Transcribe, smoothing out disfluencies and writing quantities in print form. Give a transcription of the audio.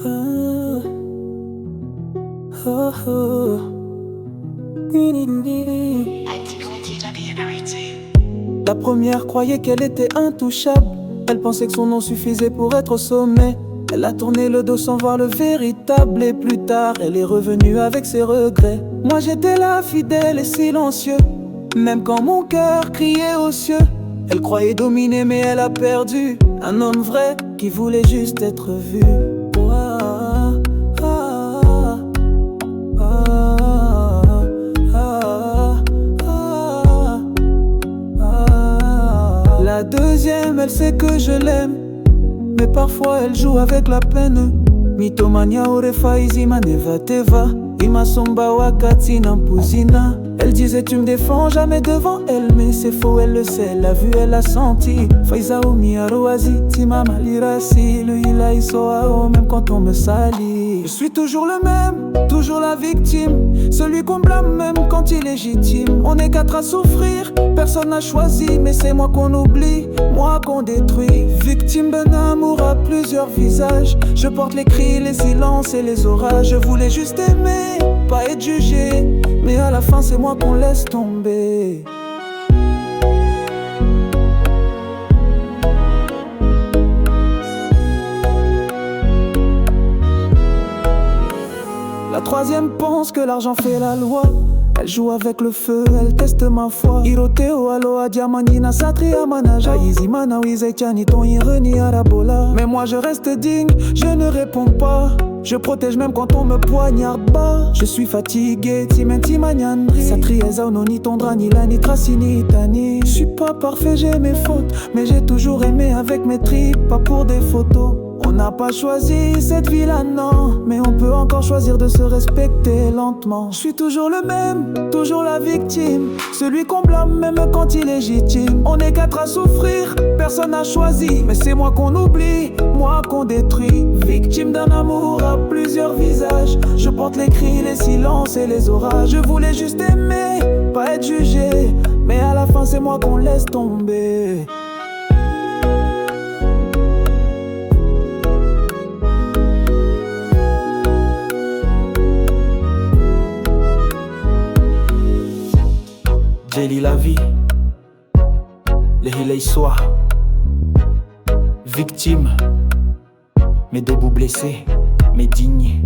Ah, oh, oh. La première croyait qu'elle était intouchable. Elle pensait que son nom suffisait pour être au sommet. Elle a tourné le dos sans voir le véritable. Et plus tard, elle est revenue avec ses regrets. Moi j'étais là, fidèle et silencieux, même quand mon cœur criait aux cieux. Elle croyait dominer mais elle a perdu un homme vrai qui voulait juste être vu. Ah, ah, ah, ah, ah, ah. La deuxième, elle sait que je l'aime, mais parfois elle joue avec la peine. Mitomania urefa izima nevateva imasomba wakati nampuzina. Elle disait tu me défends jamais devant elle, mais c'est faux, elle le sait, elle a vu, elle a senti. Faiza umiaroazi timama lirasi le ila isoao, même quand on me salit. Je suis toujours le même, toujours la victime, celui qu'on blâme même quand il est légitime. On est quatre à souffrir, personne n'a choisi, mais c'est moi qu'on oublie, moi qu'on détruit. Victime d'un amour à plusieurs visages, je porte les cris, les silences et les orages. Je voulais juste aimer, pas être jugé, mais à la fin c'est moi qu'on laisse tomber. La troisième pense que l'argent fait la loi. Elle joue avec le feu, elle teste ma foi. Iroteo aloa diamandina satria manaja izimana wizaichani ton ireni arabola. Mais moi je reste digne, je ne réponds pas. Je protège même quand on me poignarde bas. Je suis fatigué, timenti maniandri satrieza ononi tondra ni la ni tracini tani. Je suis pas parfait, j'ai mes fautes, mais j'ai toujours aimé avec mes tripes, pas pour des photos. On n'a pas choisi cette vie-là, non, mais on peut encore choisir de se respecter lentement. Je suis toujours le même, toujours la victime, celui qu'on blâme même quand il est légitime. On est quatre à souffrir, personne n'a choisi, mais c'est moi qu'on oublie, moi qu'on détruit. Victime d'un amour à plusieurs visages, je porte les cris, les silences et les orages. Je voulais juste aimer, pas être jugé, mais à la fin c'est moi qu'on laisse tomber. Jelly la vie, les hilei soir. Victime, mais debout blessé, mais digne.